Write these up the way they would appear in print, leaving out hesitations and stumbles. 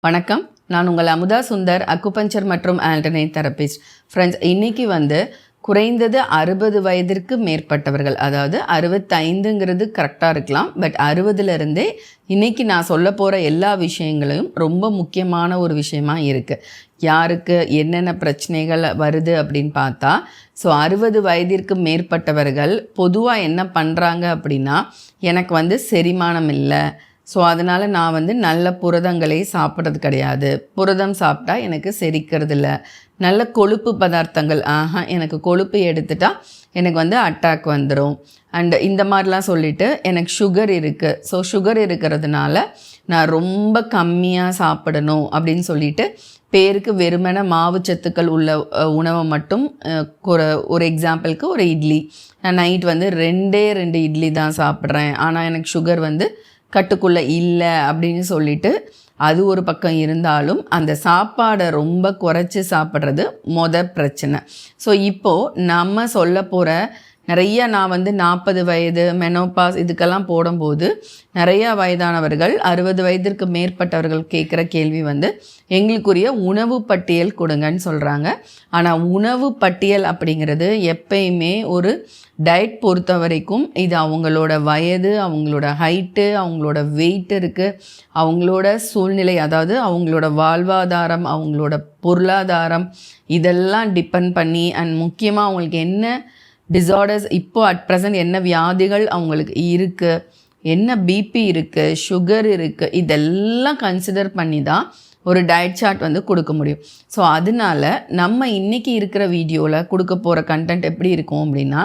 வணக்கம். நான் உங்கள் அமுதா சுந்தர், அக்குபஞ்சர் மற்றும் ஆல்டர்னேட் தெரபிஸ்ட். ஃப்ரெண்ட்ஸ், இன்றைக்கி குறைந்தது 60 வயதிற்கு மேற்பட்டவர்கள், அதாவது 65ங்கிறது கரெக்டாக இருக்கலாம், பட் 60லேருந்தே இன்றைக்கி நான் சொல்ல போகிற எல்லா விஷயங்களையும் ரொம்ப முக்கியமான ஒரு விஷயமா இருக்குது. யாருக்கு என்னென்ன பிரச்சனைகள் வருது அப்படின்னு பார்த்தா, 60 வயதிற்கு மேற்பட்டவர்கள் பொதுவாக என்ன பண்ணுறாங்க அப்படின்னா, எனக்கு செரிமானம் இல்லை, அதனால் நான் நல்ல புரதங்களை சாப்பிட்றது கிடையாது, புரதம் சாப்பிட்டா எனக்கு செரிக்கிறது இல்லை, நல்ல கொழுப்பு பதார்த்தங்கள் எனக்கு கொழுப்பு எடுத்துட்டா எனக்கு அட்டாக் வந்துடும் அண்ட் இந்த மாதிரிலாம் சொல்லிவிட்டு எனக்கு சுகர் இருக்குது, சுகர் இருக்கிறதுனால நான் ரொம்ப கம்மியாக சாப்பிடணும் அப்படின்னு சொல்லிட்டு பேருக்கு வெறுமன மாவுச்சத்துக்கள் உள்ள உணவை மட்டும் ஒரு எக்ஸாம்பிளுக்கு ஒரு இட்லி, நான் நைட் 2 இட்லி தான் சாப்பிட்றேன், ஆனால் எனக்கு சுகர் கட்டுக்குள்ளே இல்லை அப்படின்னு சொல்லிட்டு அது ஒரு பக்கம் இருந்தாலும் அந்த சாப்பாடை ரொம்ப குறைச்சி சாப்பிட்றது பிரச்சனை. இப்போது நம்ம சொல்ல போகிற நிறைய நான் 40 வயது மெனோபாஸ் இதுக்கெல்லாம் போடும்போது நிறையா வயதானவர்கள் 60 வயதிற்கு மேற்பட்டவர்கள் கேட்குற கேள்வி எங்களுக்குரிய உணவு பட்டியல் கொடுங்கன்னு சொல்கிறாங்க. ஆனால் உணவு பட்டியல் அப்படிங்கிறது எப்பயுமே ஒரு டயட் பொறுத்த வரைக்கும் இது அவங்களோட வயது, அவங்களோட ஹைட்டு, அவங்களோட வெயிட் இருக்குது, அவங்களோட சூழ்நிலை, அதாவது அவங்களோட வாழ்வாதாரம், அவங்களோட பொருளாதாரம், இதெல்லாம் டிபெண்ட் பண்ணி அண்ட் முக்கியமாக அவங்களுக்கு என்ன டிஸார்டர்ஸ் இப்போது அட் ப்ரெசன்ட் என்ன வியாதிகள் அவங்களுக்கு இருக்குது, என்ன பிபி இருக்குது, சுகர் இருக்குது, இதெல்லாம் கன்சிடர் பண்ணி தான் ஒரு டயட் சார்ட் கொடுக்க முடியும். அதனால நம்ம இன்றைக்கி இருக்கிற வீடியோவில் கொடுக்க போகிற கண்டென்ட் எப்படி இருக்கும் அப்படின்னா,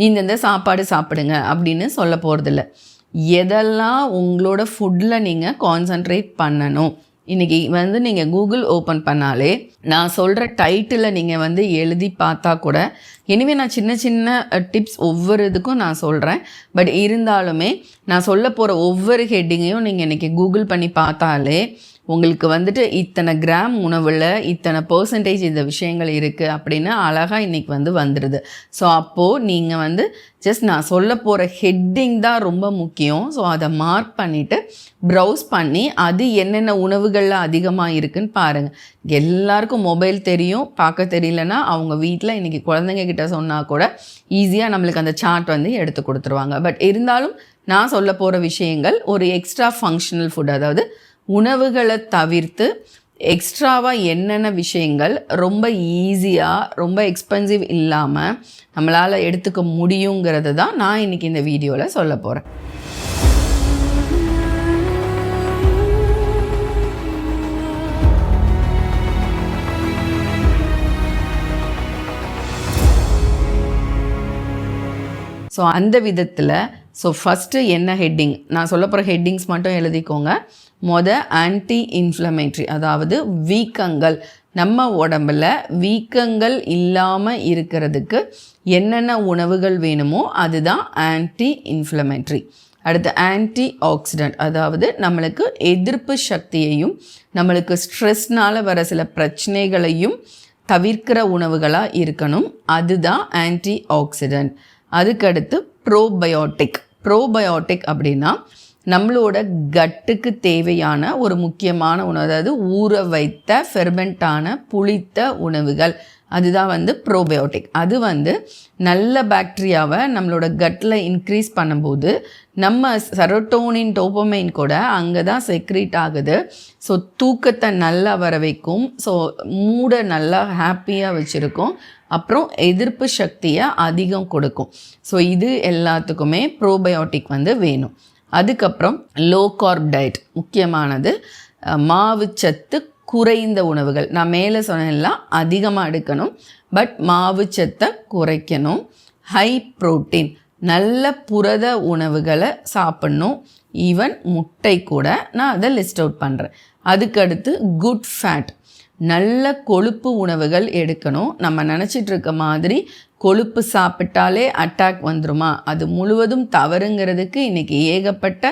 இந்த சாப்பாடு சாப்பிடுங்க அப்படின்னு சொல்ல போகிறதில்ல, எதெல்லாம் உங்களோட ஃபுட்டில் நீங்கள் கான்சன்ட்ரேட் பண்ணணும். இன்றைக்கி நீங்கள் கூகுள் ஓப்பன் பண்ணாலே நான் சொல்கிற டைட்டில் நீங்கள் எழுதி பார்த்தா கூட, எனிவே நான் சின்ன சின்ன டிப்ஸ் ஒவ்வொரு இதுக்கும் நான் சொல்கிறேன், பட் இருந்தாலுமே நான் சொல்ல போகிற ஒவ்வொரு ஹெட்டிங்கையும் நீங்கள் இன்றைக்கி கூகுள் பண்ணி பார்த்தாலே உங்களுக்கு இத்தனை கிராம் உணவில் இத்தனை பர்சன்டேஜ் இந்த விஷயங்கள் இருக்குது அப்படின்னு அழகாக இன்றைக்கி வந்துடுது. அப்போது நீங்கள் ஜஸ்ட் நான் சொல்ல போகிற ஹெட்டிங் தான் ரொம்ப முக்கியம். அதை மார்க் பண்ணிவிட்டு ப்ரௌஸ் பண்ணி அது என்னென்ன உணவுகளில் அதிகமாக இருக்குதுன்னு பாருங்கள். எல்லாருக்கும் மொபைல் தெரியும், பார்க்க தெரியலனா அவங்க வீட்டில் இன்றைக்கி குழந்தைங்க கிட்ட சொன்னால் கூட ஈஸியாக நம்மளுக்கு அந்த சார்ட் எடுத்து கொடுத்துருவாங்க. பட் இருந்தாலும் நான் சொல்ல போகிற விஷயங்கள் ஒரு எக்ஸ்ட்ரா ஃபங்க்ஷனல் ஃபுட், அதாவது உணவுகளை தவிர்த்து எக்ஸ்ட்ராவாக என்னென்ன விஷயங்கள் ரொம்ப ஈஸியாக ரொம்ப எக்ஸ்பென்சிவ் இல்லாமல் நம்மளால் எடுத்துக்க முடியுங்கிறது தான் நான் இன்றைக்கி இந்த வீடியோவில் சொல்ல போகிறேன். அந்த விதத்தில் ஃபஸ்ட்டு என்ன ஹெட்டிங், நான் சொல்ல போகிற ஹெட்டிங்ஸ் மட்டும் எழுதிக்கோங்க. ஆன்டி இன்ஃப்ளமேட்ரி, அதாவது வீக்கங்கள், நம்ம உடம்பில் வீக்கங்கள் இல்லாமல் இருக்கிறதுக்கு என்னென்ன உணவுகள் வேணுமோ அதுதான் ஆன்டி இன்ஃப்ளமேட்ரி. அடுத்து ஆன்டி ஆக்சிடென்ட், அதாவது நம்மளுக்கு எதிர்ப்பு சக்தியையும் நம்மளுக்கு ஸ்ட்ரெஸ்னால் வர சில பிரச்சனைகளையும் தவிர்க்கிற உணவுகளாக இருக்கணும், அதுதான் ஆன்டி ஆக்சிடென்ட். அதுக்கடுத்து ப்ரோபயோட்டிக் அப்படின்னா நம்மளோட கட்டுக்கு தேவையான ஒரு முக்கியமான உணவு, அதாவது ஊற வைத்த ஃபெர்மெண்ட்டான புளித்த உணவுகள், அதுதான் ப்ரோபயோட்டிக். அது நல்ல பாக்டீரியாவை நம்மளோட கட்டில் இன்க்ரீஸ் பண்ணும்போது நம்ம செரோட்டோனின் டோபமைன் கூட அங்கே தான் செக்ரீட் ஆகுது. தூக்கத்தை நல்லா வர வைக்கும், மூடை நல்லா ஹாப்பியாக வச்சுருக்கும், அப்புறம் எதிர்ப்பு சக்தியை அதிகம் கொடுக்கும். இது எல்லாத்துக்குமே ப்ரோபயோட்டிக் வேணும். அதுக்கப்புறம் லோ கார்ப் டயட் முக்கியமானது, மாவுச்சத்து குறைந்த உணவுகள், நான் மேலே சொன்னெல்லாம் அதிகமாக எடுக்கணும், பட் மாவுச்சத்தை குறைக்கணும். ஹை புரோட்டீன், நல்ல புரத உணவுகளை சாப்பிட்ணும், ஈவன் முட்டை கூட நான் அதை லிஸ்ட் அவுட் பண்ணுறேன். அதுக்கடுத்து குட் ஃபேட், நல்ல கொழுப்பு உணவுகள் எடுக்கணும். நம்ம நினச்சிட்ருக்க மாதிரி கொழுப்பு சாப்பிட்டாலே அட்டாக் வந்துருமா, அது முழுவதும் தவறுங்கிறதுக்கு இன்றைக்கி ஏகப்பட்ட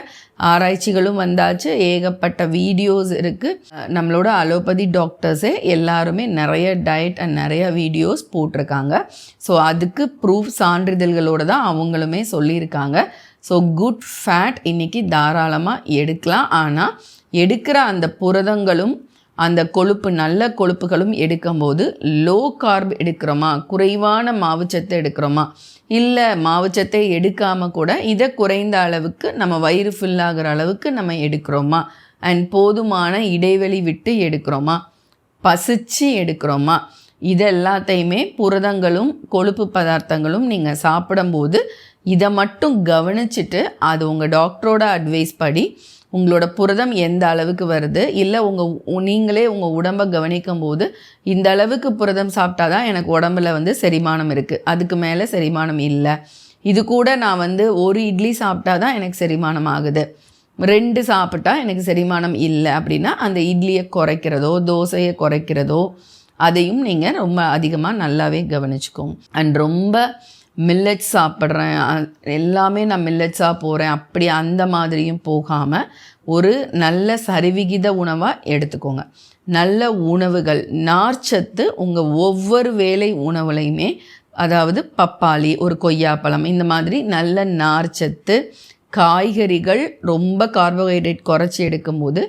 ஆராய்ச்சிகளும் வந்தாச்சு, ஏகப்பட்ட வீடியோஸ் இருக்குது. நம்மளோட அலோபதி டாக்டர்ஸே எல்லாருமே நிறைய டயட் அண்ட் நிறைய வீடியோஸ் போட்டிருக்காங்க. அதுக்கு ப்ரூஃப் சான்றிதழ்களோடு தான் அவங்களுமே சொல்லியிருக்காங்க. குட் ஃபேட் இன்றைக்கி தாராளமாக எடுக்கலாம். ஆனால் எடுக்கிற அந்த புரதங்களும் அந்த கொழுப்பு நல்ல கொழுப்புகளும் எடுக்கும்போது லோ கார்ப் எடுக்கிறோமா, குறைவான மாவுச்சத்தை எடுக்கிறோமா, இல்லை மாவுச்சத்தை எடுக்காமல் கூட இதை குறைந்த அளவுக்கு நம்ம வயிறு ஃபில் ஆகிற அளவுக்கு நம்ம எடுக்கிறோமா, அண்ட் போதுமான இடைவெளி விட்டு எடுக்கிறோமா, பசிச்சு எடுக்கிறோமா, இது எல்லாத்தையுமே புரதங்களும் கொழுப்பு பதார்த்தங்களும் நீங்கள் சாப்பிடும்போது இதை மட்டும் கவனிச்சுட்டு அது உங்கள் டாக்டரோட அட்வைஸ் படி உங்களோட புரதம் எந்த அளவுக்கு வருது, இல்லை நீங்களே உங்கள் உடம்பை கவனிக்கும் போது இந்த அளவுக்கு புரதம் சாப்பிட்டா தான் எனக்கு உடம்புல செரிமானம் இருக்குது, அதுக்கு மேலே செரிமானம் இல்லை, இது கூட நான் ஒரு இட்லி சாப்பிட்டா தான் எனக்கு செரிமானம் ஆகுது, 2 சாப்பிட்டா எனக்கு செரிமானம் இல்லை அப்படின்னா அந்த இட்லியை குறைக்கிறதோ தோசையை குறைக்கிறதோ அதையும் நீங்கள் ரொம்ப அதிகமாக நல்லாவே கவனிச்சுக்கோங்க. அண்ட் ரொம்ப மில்லட்ஸ் சாப்பிட்றேன், எல்லாமே நான் மில்லட்ஸாக போகிறேன் அப்படி அந்த மாதிரியும் போகாமல் ஒரு நல்ல சரிவிகித உணவாக எடுத்துக்கோங்க. நல்ல உணவுகள், நார்ச்சத்து உங்கள் ஒவ்வொரு வேளை உணவுலையுமே, அதாவது பப்பாளி, ஒரு கொய்யாப்பழம், இந்த மாதிரி நல்ல நார்ச்சத்து காய்கறிகள், ரொம்ப கார்போஹைட்ரேட் குறைச்சி எடுக்கும்போது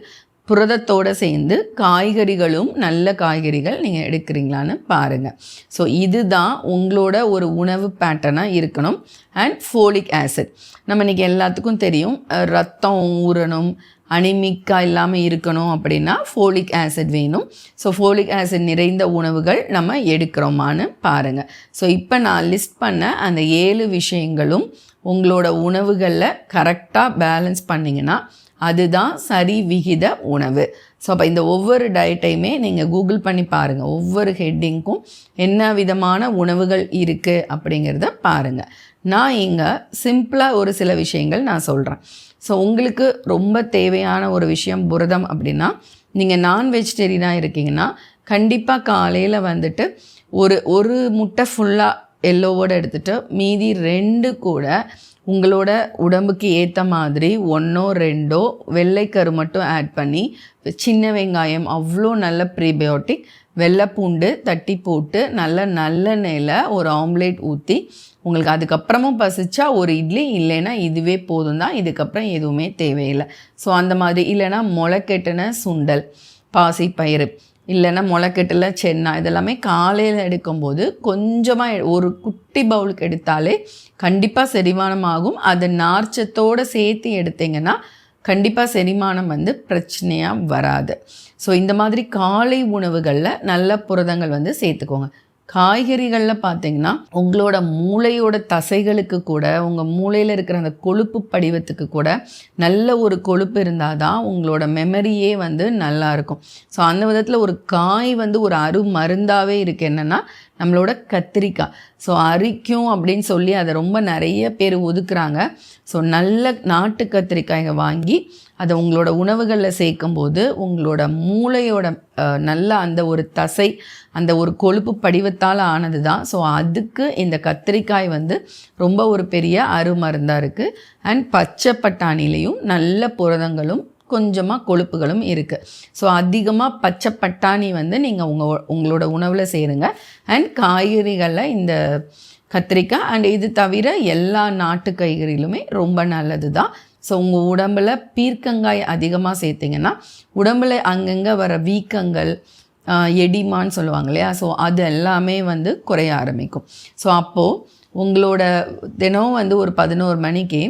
புரதத்தோடு சேர்ந்து காய்கறிகளும் நல்ல காய்கறிகள் நீங்கள் எடுக்கிறீங்களான்னு பாருங்கள். ஸோ இதுதான் உங்களோட ஒரு உணவு பேட்டர்னாக இருக்கணும். அண்ட் ஃபோலிக் ஆசிட், நம்ம இன்றைக்கி எல்லாத்துக்கும் தெரியும், ரத்தம் ஊறணும், அனிமிக்காக இல்லாமல் இருக்கணும் அப்படின்னா ஃபோலிக் ஆசிட் வேணும். ஸோ ஃபோலிக் ஆசிட் நிறைந்த உணவுகள் நம்ம எடுக்கிறோமான்னு பாருங்கள். ஸோ இப்போ நான் லிஸ்ட் பண்ண அந்த 7 விஷயங்களும் உங்களோட உணவுகளில் கரெக்டாக பேலன்ஸ் பண்ணிங்கன்னா அதுதான் சரி விகித உணவு. ஸோ அப்போ இந்த ஒவ்வொரு டயட்டையுமே நீங்கள் கூகுள் பண்ணி பாருங்கள், ஒவ்வொரு ஹெட்டிங்க்கும் என்ன விதமான உணவுகள் இருக்குது அப்படிங்கிறத பாருங்கள். நான் இங்கே சிம்பிளாக ஒரு சில விஷயங்கள் நான் சொல்கிறேன். ஸோ உங்களுக்கு ரொம்ப தேவையான ஒரு விஷயம் புரதம் அப்படின்னா, நீங்கள் நான் வெஜிடேரியனாக இருக்கீங்கன்னா கண்டிப்பாக காலையில் ஒரு முட்டை ஃபுல்லாக எல்லோவோடு எடுத்துகிட்டு மீதி 2 கூட உங்களோட உடம்புக்கு ஏற்ற மாதிரி 1ஓ 2ஓ வெள்ளைக்கரு மட்டும் ஆட் பண்ணி, சின்ன வெங்காயம், அவ்வளோ நல்ல ப்ரீபயோட்டிக், வெள்ளைப்பூண்டு தட்டி போட்டு நல்லெண்ணெயில் ஒரு ஆம்லேட் ஊற்றி உங்களுக்கு அதுக்கப்புறமும் பசிச்சா ஒரு இட்லி, இல்லைன்னா இதுவே போதும் தான், இதுக்கப்புறம் எதுவுமே தேவையில்லை. ஸோ அந்த மாதிரி, இல்லைன்னா முளைக்கட்டின சுண்டல், பாசிப்பயிறு, இல்லைன்னா முளைக்கட்டில் சென்னா, இதெல்லாமே காலையில் எடுக்கும்போது கொஞ்சமாக ஒரு குட்டி பவுலுக்கு எடுத்தாலே கண்டிப்பாக செரிமானம் ஆகும். அதை நார்ச்சத்தோடு சேர்த்து எடுத்திங்கன்னா கண்டிப்பாக செரிமானம் பிரச்சனையாக வராது. ஸோ இந்த மாதிரி காலை உணவுகளில் நல்ல புரதங்கள் சேர்த்துக்கோங்க. காய்கறிகளில் பார்த்திங்கன்னா உங்களோட மூளையோட தசைகளுக்கு கூட, உங்கள் மூளையில் இருக்கிற அந்த கொழுப்பு படிவத்துக்கு கூட நல்ல ஒரு கொழுப்பு இருந்தால் தான் உங்களோட மெமரியே நல்லாயிருக்கும். ஸோ அந்த விதத்தில் ஒரு காய் ஒரு அருமருந்தாகவே இருக்குது. என்னென்னா நம்மளோட கத்திரிக்காய். ஸோ அரிக்கும் அப்படின்னு சொல்லி அதை ரொம்ப நிறைய பேர் ஒதுக்குறாங்க. ஸோ நல்ல நாட்டு கத்திரிக்காயை வாங்கி அதை உங்களோட உணவுகளில் சேர்க்கும்போது உங்களோட மூளையோட நல்ல அந்த ஒரு தசை, அந்த ஒரு கொழுப்பு படிவத்தால் ஆனது தான். ஸோ அதுக்கு இந்த கத்திரிக்காய் ரொம்ப ஒரு பெரிய அருமருந்தாக இருக்குது. அண்ட் பச்சை பட்டாணிலையும் நல்ல புரதங்களும் கொஞ்சமாக கொழுப்புகளும் இருக்குது. ஸோ அதிகமாக பச்சை பட்டாணி நீங்கள் உங்களோட உணவில் சேருங்க. அண்ட் காய்கறிகளில் இந்த கத்திரிக்காய் அண்ட் இது தவிர எல்லா நாட்டு காய்கறிகளுமே ரொம்ப நல்லது தான். ஸோ உங்கள் உடம்பில் பீர்க்கங்காய் அதிகமாக சேர்த்திங்கன்னா உடம்பில் அங்கங்கே வர வீக்கங்கள், எடிமான்னு சொல்லுவாங்க இல்லையா, ஸோ அது எல்லாமே குறைய ஆரம்பிக்கும். ஸோ அப்போது உங்களோட தினம் ஒரு 11 மணிக்கு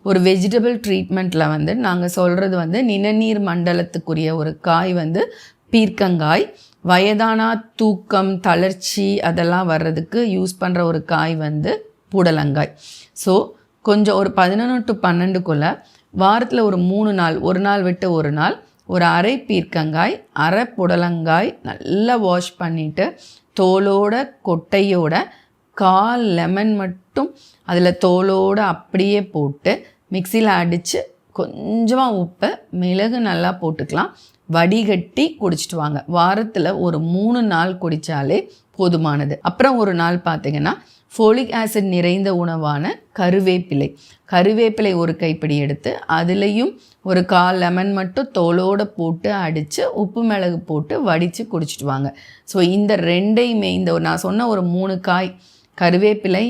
ஒரு வெஜிடபிள் ட்ரீட்மெண்ட்டில் நாங்கள் சொல்கிறது நிணநீர் மண்டலத்துக்குரிய ஒரு காய் பீர்க்கங்காய். வயதானா தூக்கம், தளர்ச்சி அதெல்லாம் வர்றதுக்கு யூஸ் பண்ணுற ஒரு காய் புடலங்காய். ஸோ கொஞ்சம் ஒரு 11 to 12க்குள்ளே வாரத்தில் ஒரு 3 நாள், ஒரு நாள் விட்டு ஒரு நாள், ஒரு அரை பீர்க்கங்காய், அரை புடலங்காய் நல்லா வாஷ் பண்ணிவிட்டு தோலோட கொட்டையோட 1/4 லெமன் மட்டும் அதில் தோலோடு அப்படியே போட்டு மிக்சியில் அடித்து கொஞ்சமாக உப்பு, மிளகு நல்லா போட்டுக்கலாம், வடிகட்டி குடிச்சிட்டு வாங்க. வாரத்தில் ஒரு 3 நாள் குடித்தாலே போதுமானது. அப்புறம் ஒரு நாள் பார்த்திங்கன்னா ஃபோலிக் ஆசிட் நிறைந்த உணவான கருவேப்பிலை ஒரு கைப்பிடி எடுத்து அதுலேயும் ஒரு 1/4 லெமன் மட்டும் தோலோடு போட்டு அடித்து உப்பு மிளகு போட்டு வடித்து குடிச்சிட்டு வாங்க. ஸோ இந்த 2ஐயுமே நான் சொன்ன ஒரு 3 காய், கருவேப்பிலை,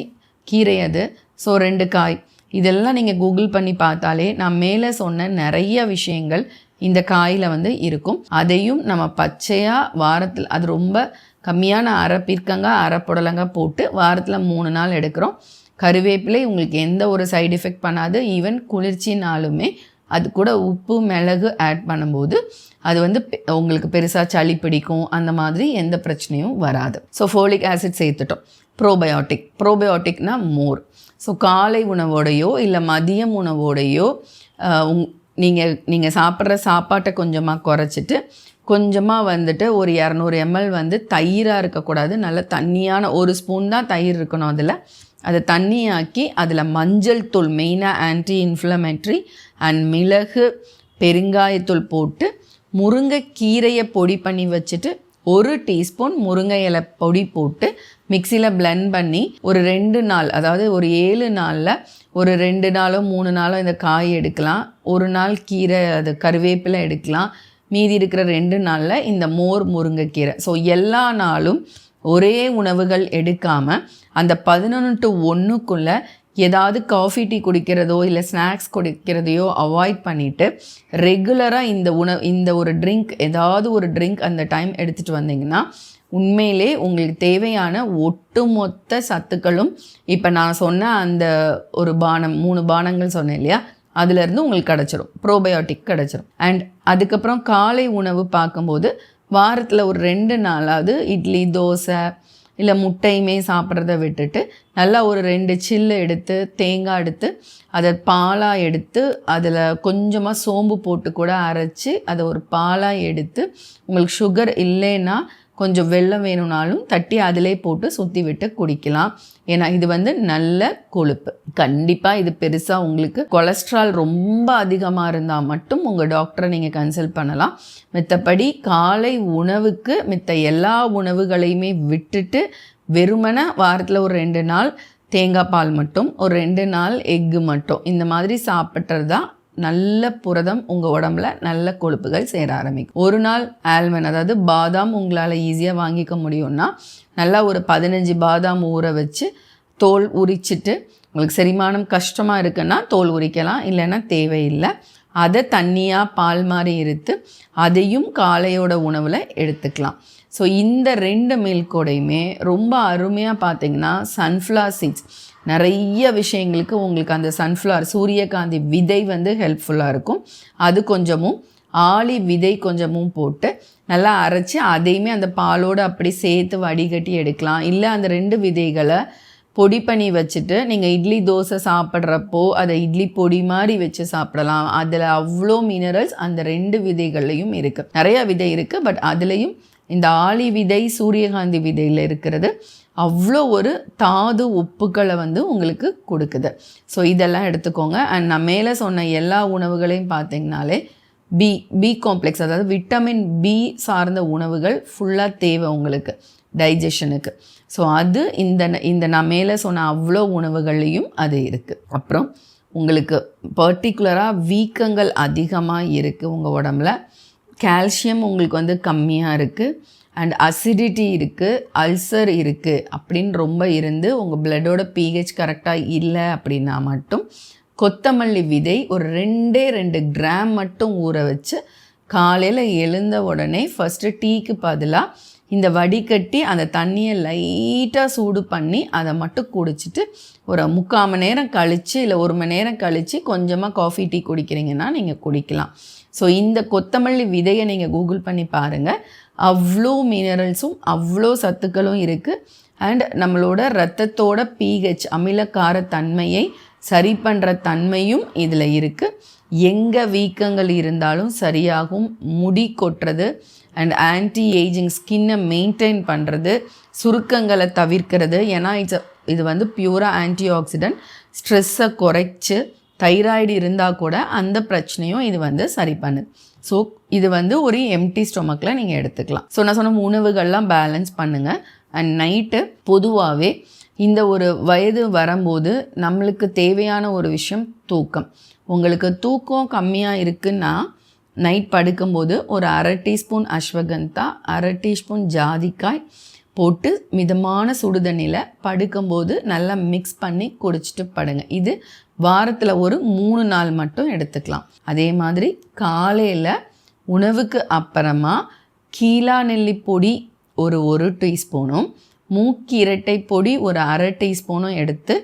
கீரை, அது ஸோ 2 காய், இதெல்லாம் நீங்கள் கூகுள் பண்ணி பார்த்தாலே நான் மேலே சொன்ன நிறைய விஷயங்கள் இந்த காயில் வந்து இருக்கும். அதையும் நம்ம பச்சையாக வாரத்தில் அது ரொம்ப கம்மியான அரை பீர்க்கங்காய் அரை புடலங்காய் போட்டு வாரத்தில் 3 நாள் எடுக்கிறோம். கருவேப்பிலை உங்களுக்கு எந்த ஒரு சைடு எஃபெக்ட் பண்ணாது. ஈவன் குளிர்ச்சினாலுமே அது கூட உப்பு மிளகு ஆட் பண்ணும்போது அது வந்து உங்களுக்கு பெருசாக சளி பிடிக்கும், அந்த மாதிரி எந்த பிரச்சனையும் வராது. ஸோ ஃபோலிக் ஆசிட் சேர்த்துட்டோம். ப்ரோபயோட்டிக்னா மோர். ஸோ காலை உணவோடையோ இல்லை மதியம் உணவோடையோ நீங்கள் சாப்பிட்ற சாப்பாட்டை கொஞ்சமாக குறைச்சிட்டு கொஞ்சமாக வந்துட்டு ஒரு 200 ml வந்து தயிராக இருக்கக்கூடாது, நல்ல தண்ணியான 1 ஸ்பூன் தான் தயிர் இருக்கணும். அதை தண்ணியாக்கி அதில் மஞ்சள் தூள் மெயினாக ஆன்டி இன்ஃப்ளமேட்ரி அண்ட் மிளகு பெருங்காயத்தூள் போட்டு முருங்கைக்கீரையை பொடி பண்ணி வச்சுட்டு 1 டீஸ்பூன் முருங்கை இலை பொடி போட்டு மிக்சியில் பிளெண்ட் பண்ணி ஒரு 2 நாள், அதாவது ஒரு 7 நாளில் ஒரு 2 நாளோ 3 நாளோ இந்த காய் எடுக்கலாம். 1 நாள் கீரை அது கருவேப்பிலை எடுக்கலாம். மீதி இருக்கிற 2 நாளில் இந்த மோர் முருங்கைக்கீரை. ஸோ எல்லா நாளும் ஒரே உணவுகள் எடுக்காமல் அந்த 11 to 1க்குள்ளே ஏதாவது காஃபி டீ குடிக்கிறதோ இல்லை ஸ்நாக்ஸ் குடிக்கிறதையோ அவாய்ட் பண்ணிவிட்டு ரெகுலராக இந்த ஒரு ட்ரிங்க், ஏதாவது ஒரு ட்ரிங்க் அந்த டைம் எடுத்துகிட்டு வந்தீங்கன்னா உண்மையிலே உங்களுக்கு தேவையான ஒட்டுமொத்த சத்துக்களும் இப்போ நான் சொன்ன அந்த ஒரு 3 பானங்கள் சொன்னேன் இல்லையா, அதுலேருந்து உங்களுக்கு கிடச்சிரும், ப்ரோபயோட்டிக் கிடச்சிரும். அண்ட் அதுக்கப்புறம் காலை உணவு பார்க்கும்போது வாரத்தில் ஒரு 2 நாளாவது இட்லி தோசை இல்லை முட்டையுமே சாப்பிட்றத விட்டுட்டு நல்லா ஒரு 2 சில்லு எடுத்து தேங்காய் எடுத்து அதை பாலாக எடுத்து அதில் கொஞ்சமாக சோம்பு போட்டு கூட அரைச்சி அதை ஒரு பாலாக எடுத்து உங்களுக்கு சுகர் இல்லைன்னா கொஞ்சம் வெல்லம் வேணும்னாலும் தட்டி அதிலே போட்டு சுற்றி விட்டு குடிக்கலாம். ஏன்னா இது வந்து நல்ல கொழுப்பு. கண்டிப்பாக இது பெருசாக உங்களுக்கு கொலஸ்ட்ரால் ரொம்ப அதிகமாக இருந்தால் மட்டும் உங்கள் டாக்டரை நீங்கள் கன்சல்ட் பண்ணலாம். மற்றபடி காலை உணவுக்கு மித்த எல்லா உணவுகளையுமே விட்டுட்டு வெறுமனே வாரத்தில் ஒரு 2 நாள் தேங்காய் பால் மட்டும், ஒரு 2 நாள் எக்கு மட்டும், இந்த மாதிரி சாப்பிட்றது தான் நல்ல புரதம் உங்கள் உடம்புல நல்ல கொழுப்புகள் சேர ஆரம்பிக்கும். ஒரு நாள் ஆல்மண்ட், அதாவது பாதாம் உங்களால் ஈஸியாக வாங்கிக்க முடியும்னா நல்லா ஒரு 15 பாதாம் ஊற வச்சு தோல் உரிச்சிட்டு, உங்களுக்கு செரிமானம் கஷ்டமாக இருக்குன்னா தோல் உரிக்கலாம், இல்லைன்னா தேவையில்லை. அதை தண்ணியாக பால் மாதிரி இருத்து அதையும் காலையோட உணவில் எடுத்துக்கலாம். ஸோ இந்த 2 மீல் கூடையுமே ரொம்ப அருமையாக பார்த்தீங்கன்னா சன்ஃப்ளவர் சீட்ஸ் நிறைய விஷயங்களுக்கு உங்களுக்கு அந்த சன்ஃப்ளவர் சூரியகாந்தி விதை வந்து ஹெல்ப்ஃபுல்லாக இருக்கும். அது கொஞ்சமும் ஆளி விதை கொஞ்சமும் போட்டு நல்லா அரைச்சி அதையுமே அந்த பாலோடு அப்படி சேர்த்து வடிகட்டி எடுக்கலாம். இல்லை அந்த 2 விதைகளை பொடி பண்ணி வச்சுட்டு நீங்கள் இட்லி தோசை சாப்பிட்றப்போ அதை இட்லி பொடி மாதிரி வச்சு சாப்பிடலாம். அதில் அவ்வளோ மினரல்ஸ் அந்த 2 விதைகள்லையும் இருக்குது. நிறையா விதை இருக்குது, பட் அதுலேயும் இந்த ஆளி விதை சூரியகாந்தி விதையில் இருக்கிறது அவ்வளோ ஒரு தாது உப்புக்களை வந்து உங்களுக்கு கொடுக்குது. ஸோ இதெல்லாம் எடுத்துக்கோங்க. அண்ட் நான் மேலே சொன்ன எல்லா உணவுகளையும் பார்த்தீங்கனாலே பி காம்ப்ளெக்ஸ், அதாவது விட்டமின் பி சார்ந்த உணவுகள் ஃபுல்லாக தேவை உங்களுக்கு டைஜஷனுக்கு. ஸோ அது இந்த நான் மேலே சொன்ன அவ்வளோ உணவுகள்லேயும் அது இருக்குது. அப்புறம் உங்களுக்கு பர்டிகுலராக வீக்கங்கள் அதிகமாக இருக்குது உங்கள் உடம்புல, கால்சியம் உங்களுக்கு வந்து கம்மியாக இருக்குது, அண்ட் அசிடிட்டி இருக்குது, அல்சர் இருக்குது அப்படின்னு ரொம்ப இருந்து உங்கள் பிளட்டோட pH கரெக்டாக இல்லை அப்படின்னா மட்டும் கொத்தமல்லி விதை ஒரு 2 கிராம் மட்டும் ஊற வச்சு காலையில் எழுந்த உடனே ஃபஸ்ட்டு டீக்கு பதிலாக இந்த வடிகட்டி அந்த தண்ணியை லைட்டாக சூடு பண்ணி அதை மட்டும் குடிச்சிட்டு ஒரு 3/4 மணி நேரம் கழித்து இல்லை 1 மணி நேரம் கழித்து கொஞ்சமாக காஃபி டீ குடிக்கிறீங்கன்னா நீங்கள் குடிக்கலாம். ஸோ இந்த கொத்தமல்லி விதையை நீங்கள் கூகுள் பண்ணி பாருங்கள். அவ்வளோ மினரல்ஸும் அவ்வளோ சத்துக்களும் இருக்குது. அண்ட் நம்மளோட ரத்தத்தோட pH அமிலக்கார தன்மையை சரி பண்ணுற தன்மையும் இதில் இருக்குது. எங்கே வீக்கங்கள் இருந்தாலும் சரியாகும், முடி கொட்டுறது அண்ட் ஆன்டி ஏஜிங் ஸ்கின்னை மெயின்டைன் பண்ணுறது, சுருக்கங்களை தவிர்க்கிறது. ஏன்னா இது வந்து பியூராக ஆன்டி ஆக்சிடென்ட், ஸ்ட்ரெஸ்ஸை குறைச்சி தைராய்டு இருந்தால் கூட அந்த பிரச்சனையும் இது வந்து சரி பண்ணுது. ஸோ இது வந்து ஒரு எம்டி ஸ்டொமக்கில் நீங்கள் எடுத்துக்கலாம். ஸோ நான் சொன்ன உணவுகள்லாம் பேலன்ஸ் பண்ணுங்கள். அண்ட் நைட்டு பொதுவாகவே இந்த ஒரு வயது வரும்போது நம்மளுக்கு தேவையான ஒரு விஷயம் தூக்கம். உங்களுக்கு தூக்கம் கம்மியாக இருக்குன்னா நைட் படுக்கும்போது ஒரு 1/2 டீஸ்பூன் அஸ்வகந்தா, 1/2 டீஸ்பூன் ஜாதிக்காய் போட்டு மிதமான சுடுதண்ணியில் படுக்கும்போது நல்லா மிக்ஸ் பண்ணி குடிச்சிட்டு படுங்க. இது வாரத்தில் ஒரு 3 நாள் மட்டும் எடுத்துக்கலாம். அதே மாதிரி காலையில் உணவுக்கு அப்புறமா கீழா நெல்லி பொடி ஒரு டீஸ்பூனும் மூக்கிரட்டை பொடி ஒரு அரை டீஸ்பூனும் எடுத்து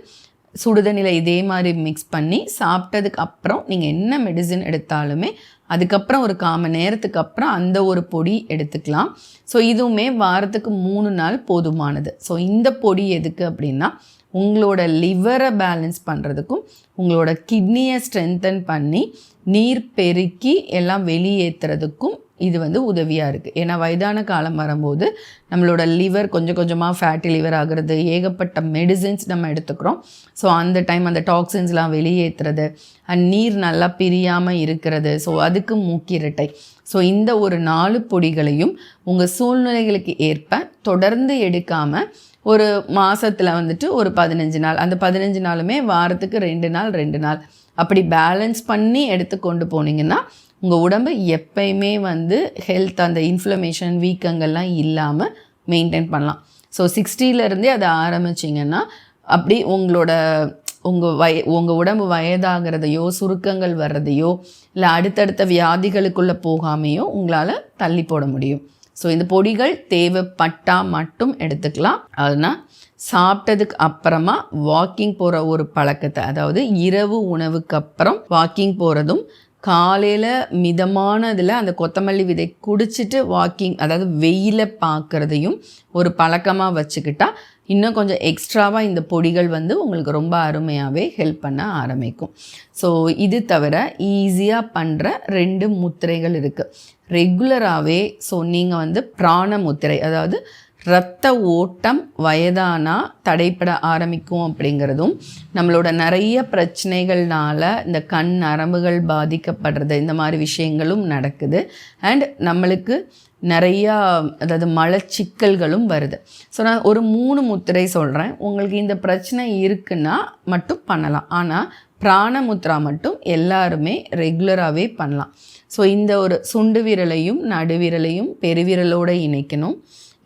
சுடுதண்ணியில் இதே மாதிரி மிக்ஸ் பண்ணி சாப்பிட்டதுக்கு அப்புறம் நீங்கள் என்ன மெடிசின் எடுத்தாலுமே அதுக்கப்புறம் ஒரு 1/4 மணி நேரத்துக்கு அப்புறம் அந்த ஒரு பொடி எடுத்துக்கலாம். ஸோ இதுவுமே வாரத்துக்கு 3 நாள் போதுமானது. ஸோ இந்த பொடி எதுக்கு அப்படின்னா உங்களோட லிவரை பேலன்ஸ் பண்ணுறதுக்கும் உங்களோட கிட்னியை ஸ்ட்ரென்தன் பண்ணி நீர் பெருக்கி எல்லாம் வெளியேற்றுறதுக்கும் இது வந்து உதவியாக இருக்குது. ஏன்னா வயதான காலம் வரும்போது நம்மளோட லிவர் கொஞ்சம் கொஞ்சமாக ஃபேட்டி லிவர் ஆகிறது, ஏகப்பட்ட மெடிசின்ஸ் நம்ம எடுத்துக்கிறோம். ஸோ அந்த டைம் அந்த டாக்ஸின்ஸ்லாம் வெளியேற்றுறது அண்ட் நீர் நல்லா பிரியாமல் இருக்கிறது. ஸோ அதுக்கு மூக்கிரட்டை. ஸோ இந்த ஒரு 4 பொடிகளையும் உங்கள் சூழ்நிலைகளுக்கு ஏற்ப தொடர்ந்து எடுக்காமல் ஒரு மாதத்தில் வந்துட்டு ஒரு 15 நாள், அந்த 15 நாளுமே வாரத்துக்கு 2 நாள் 2 நாள் அப்படி பேலன்ஸ் பண்ணி எடுத்து கொண்டு போனீங்கன்னா உங்கள் உடம்பு எப்பயுமே வந்து ஹெல்த் அந்த இன்ஃப்ளமேஷன் வீக்கங்கள்லாம் இல்லாமல் மெயின்டைன் பண்ணலாம். ஸோ 60லேருந்தே அதை ஆரம்பிச்சிங்கன்னா அப்படி உங்கள் உடம்பு வயதாகிறதையோ சுருக்கங்கள் வர்றதையோ இல்லை அடுத்தடுத்த வியாதிகளுக்குள்ளே போகாமையோ உங்களால் தள்ளி போட முடியும். ஸோ இந்த பொடிகள் தேவைப்பட்டால் மட்டும் எடுத்துக்கலாம். அதனால் சாப்பிட்டதுக்கு அப்புறமா வாக்கிங் போகிற ஒரு பழக்கத்தை, அதாவது இரவு உணவுக்கு அப்புறம் வாக்கிங் போகிறதும் காலையில் மிதமானதில் அந்த கொத்தமல்லி விதை குடிச்சிட்டு வாக்கிங், அதாவது வெயிலை பார்க்குறதையும் ஒரு பழக்கமாக வச்சுக்கிட்டா இன்னும் கொஞ்சம் எக்ஸ்ட்ராவாக இந்த பொடிகள் வந்து உங்களுக்கு ரொம்ப அருமையாகவே ஹெல்ப் பண்ண ஆரம்பிக்கும். ஸோ இது தவிர ஈஸியாக பண்ணுற 2 முத்திரைகள் இருக்குது ரெகுலராகவே. ஸோ நீங்கள் வந்து பிராண முத்திரை, அதாவது இரத்த ஓட்டம் வயதானா தடைப்பட ஆரம்பிக்கும் அப்படிங்கிறதும், நம்மளோட நிறைய பிரச்சனைகள்னால இந்த கண் நரம்புகள் பாதிக்கப்படுறது, இந்த மாதிரி விஷயங்களும் நடக்குது. அண்ட் நம்மளுக்கு நிறையா அதாவது மலச்சிக்கல்களும் வருது. ஸோ நான் ஒரு 3 முத்திரை சொல்கிறேன். உங்களுக்கு இந்த பிரச்சனை இருக்குன்னா மட்டும் பண்ணலாம். ஆனால் பிராணமுத்ரா மட்டும் எல்லாருமே ரெகுலராகவே பண்ணலாம். ஸோ இந்த ஒரு சுண்டு விரலையும் நடுவிரலையும் பெருவிரலோடு இணைக்கணும்.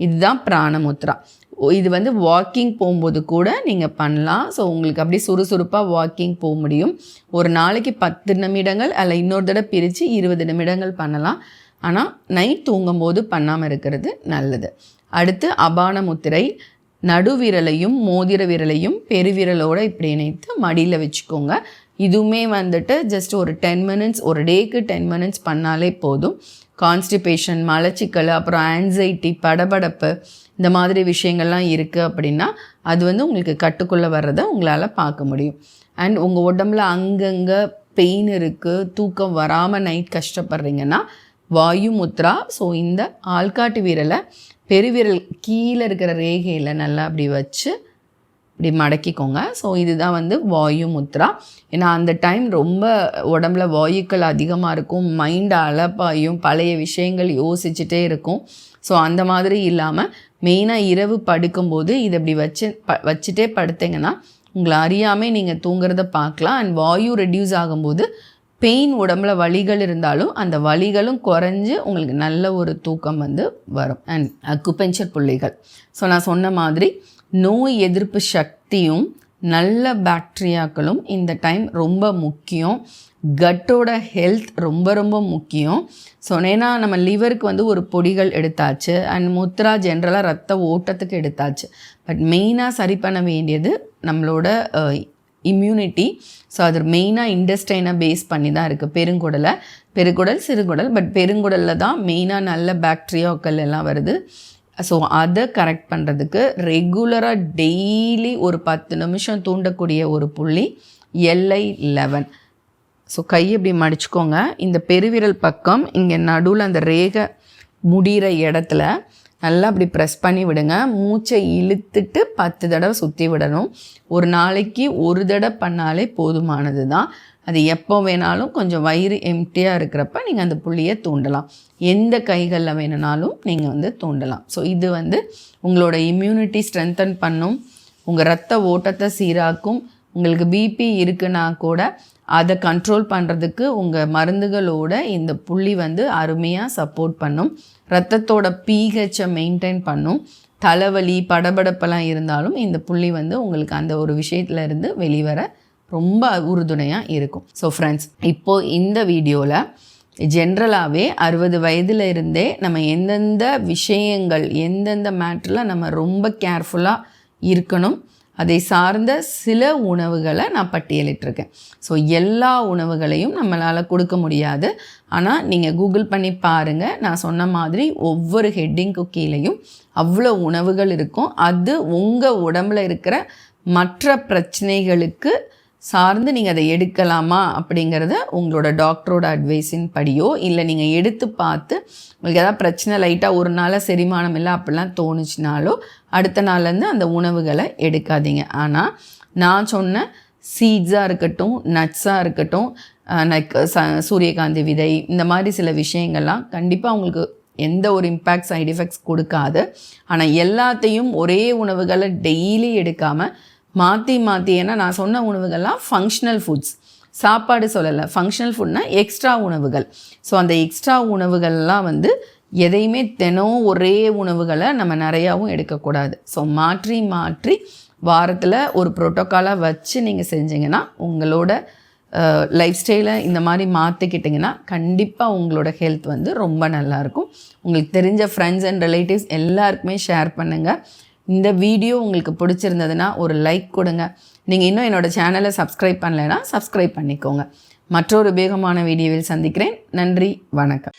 இதுதான் பிராணமுத்ரா. இது வந்து வாக்கிங் போகும்போது கூட நீங்கள் பண்ணலாம். ஸோ உங்களுக்கு அப்படியே சுறுசுறுப்பாக வாக்கிங் போக முடியும். ஒரு நாளைக்கு 10 நிமிடங்கள் அல்ல இன்னொரு தடவை பிரித்து 20 நிமிடங்கள் பண்ணலாம். ஆனால் நைட் தூங்கும்போது பண்ணாமல் இருக்கிறது நல்லது. அடுத்து அபான முத்திரை. நடுவிரலையும் மோதிர விரலையும் பெருவிரலோடு இப்படி இணைத்து மடியில் வச்சுக்கோங்க. இதுவுமே வந்துட்டு ஜஸ்ட் ஒரு 10 மினிட்ஸ், ஒரு டேக்கு 10 மினிட்ஸ் பண்ணாலே போதும். கான்ஸ்டிபேஷன், மலச்சிக்கல், அப்புறம் ஆன்சைட்டி, படபடப்பு, இந்த மாதிரி விஷயங்கள்லாம் இருக்குது அப்படின்னா அது வந்து உங்களுக்கு கட்டுக்குள்ளே வர்றதை உங்களால் பார்க்க முடியும். அண்ட் உங்கள் உடம்புல அங்கங்கே பெயின் இருக்குது, தூக்கம் வராமல் நைட் கஷ்டப்படுறீங்கன்னா வாயு முத்ரா. ஸோ இந்த ஆள்காட்டு விரலை பெருவிரல் கீழே இருக்கிற ரேகையில் நல்லா அப்படி வச்சு இப்படி மடக்கிக்கோங்க. ஸோ இதுதான் வந்து வாயு முத்ரா. ஏன்னா அந்த டைம் ரொம்ப உடம்புல வாயுக்கள் அதிகமாக இருக்கும், மைண்ட் அலப்பாயும், பழைய விஷயங்கள் யோசிச்சுட்டே இருக்கும். ஸோ அந்த மாதிரி இல்லாமல் மெயினாக இரவு படுக்கும்போது இதை இப்படி வச்சுட்டே படுத்தீங்கன்னா உங்களை அறியாமல் நீங்கள் தூங்குறத பார்க்கலாம். அண்ட் வாயு ரெடியூஸ் ஆகும்போது பெயின், உடம்புல வலிகள் இருந்தாலும் அந்த வலிகளும் குறைஞ்சு உங்களுக்கு நல்ல ஒரு தூக்கம் வந்து வரும். அண்ட் அக்குபஞ்சர் புள்ளிகள். ஸோ நான் சொன்ன மாதிரி நோய் எதிர்ப்பு சக்தியும் நல்ல பாக்டீரியாக்களும் இந்த டைம் ரொம்ப முக்கியம். கட்டோட ஹெல்த் ரொம்ப ரொம்ப முக்கியம். ஸோ ஏன்னா நம்ம லிவருக்கு வந்து ஒரு பொடிகள் எடுத்தாச்சு, அண்ட் முத்ரா ஜென்ரலாக ரத்த ஓட்டத்துக்கு எடுத்தாச்சு. பட் மெயினாக சரி பண்ண வேண்டியது நம்மளோட இம்யூனிட்டி. ஸோ அது மெயினாக இண்டஸ்டைனை பேஸ் பண்ணி தான் இருக்குது. பெருங்குடல், சிறுகுடல், பட் பெருங்குடலில் தான் மெயினாக நல்ல பாக்டீரியாக்கள் எல்லாம் வருது. ஸோ அதை கரெக்ட் பண்ணுறதுக்கு ரெகுலராக டெய்லி ஒரு 10 நிமிஷம் தூண்டக்கூடிய ஒரு புள்ளி LI11. ஸோ கை இப்படி மடிச்சுக்கோங்க. இந்த பெருவிரல் பக்கம் இங்கே நடுவில் அந்த ரேகை முடிகிற இடத்துல நல்லா அப்படி ப்ரெஸ் பண்ணி விடுங்க. மூச்சை இழுத்துட்டு 10 தடவை சுற்றி விடணும். ஒரு நாளைக்கு ஒரு தடவை பண்ணாலே போதுமானது தான். அது எப்போ வேணாலும் கொஞ்சம் வயிறு எம்டியாக இருக்கிறப்ப நீங்கள் அந்த புள்ளியை தூண்டலாம். எந்த கைகளில் வேணுனாலும் நீங்கள் வந்து தூண்டலாம். ஸோ இது வந்து உங்களோட இம்யூனிட்டி ஸ்ட்ரென்தன் பண்ணும், உங்கள் ரத்த ஓட்டத்தை சீராக்கும். உங்களுக்கு பிபி இருக்குன்னா கூட அதை கண்ட்ரோல் பண்ணுறதுக்கு உங்கள் மருந்துகளோட இந்த புள்ளி வந்து அருமையாக சப்போர்ட் பண்ணும். ரத்தத்தோட pH மெயின்டைன் பண்ணும். தலைவலி, படபடப்பெல்லாம் இருந்தாலும் இந்த புள்ளி வந்து உங்களுக்கு அந்த ஒரு விஷயத்துல இருந்து வெளிவர ரொம்ப உறுதுணையாக இருக்கும். ஸோ ஃப்ரெண்ட்ஸ், இப்போது இந்த வீடியோவில் ஜென்ரலாகவே 60 வயதில் இருந்தே நம்ம எந்தெந்த விஷயங்கள் எந்தெந்த மேட்டரில் நம்ம ரொம்ப கேர்ஃபுல்லாக இருக்கணும் அதை சார்ந்த சில உணவுகளை நான் பட்டியலிட்டிருக்கேன். ஸோ எல்லா உணவுகளையும் நம்மளால் கொடுக்க முடியாது. ஆனால் நீங்கள் கூகுள் பண்ணி பாருங்கள், நான் சொன்ன மாதிரி ஒவ்வொரு ஹெட்டிங்க்கு கீழேயும் அவ்வளோ உணவுகள் இருக்கும். அது உங்கள் உடம்பில் இருக்கிற மற்ற பிரச்சனைகளுக்கு சார்ந்து நீங்கள் அதை எடுக்கலாமா அப்படிங்கிறத உங்களோட டாக்டரோட அட்வைஸின் படியோ இல்லை நீங்கள் எடுத்து பார்த்து உங்களுக்கு எதாவது பிரச்சனை லைட்டாக ஒரு நாளாக செரிமானம் இல்லை அப்படிலாம் தோணுச்சுனாலோ அடுத்த நாள்லேருந்து அந்த உணவுகளை எடுக்காதீங்க. ஆனால் நான் சொன்ன சீட்ஸாக இருக்கட்டும், நட்ஸாக இருக்கட்டும், லைக் சூரியகாந்தி விதை, இந்த மாதிரி சில விஷயங்கள்லாம் கண்டிப்பாக உங்களுக்கு எந்த ஒரு இம்பேக்ட் சைடு எஃபெக்ட்ஸ் கொடுக்காது. ஆனால் எல்லாத்தையும் ஒரே உணவுகளை டெய்லி எடுக்காமல் மாற்றி ஏன்னா நான் சொன்ன உணவுகள்லாம் ஃபங்க்ஷனல் ஃபுட்ஸ், சாப்பாடு சொல்லலை, ஃபங்க்ஷனல் ஃபுட்னா எக்ஸ்ட்ரா உணவுகள். ஸோ அந்த எக்ஸ்ட்ரா உணவுகள்லாம் எதையுமே தினம் ஒரே உணவுகளை நம்ம நிறையாவும் எடுக்கக்கூடாது. ஸோ மாற்றி வாரத்தில் ஒரு ப்ரோட்டோக்காலாக வச்சு நீங்கள் செஞ்சிங்கன்னா உங்களோட லைஃப் ஸ்டைலை இந்த மாதிரி மாற்றிக்கிட்டிங்கன்னா கண்டிப்பாக உங்களோட ஹெல்த் ரொம்ப நல்லாயிருக்கும். உங்களுக்கு தெரிஞ்ச ஃப்ரெண்ட்ஸ் அண்ட் ரிலேட்டிவ்ஸ் எல்லாருக்குமே ஷேர் பண்ணுங்கள். இந்த வீடியோ உங்களுக்கு பிடிச்சிருந்ததுன்னா ஒரு லைக் கொடுங்க. நீங்கள் இன்னும் என்னோடய சேனலை சப்ஸ்கிரைப் பண்ணலைன்னா சப்ஸ்கிரைப் பண்ணிக்கோங்க. மற்றொரு உபயோகமான வீடியோவில் சந்திக்கிறேன். நன்றி, வணக்கம்.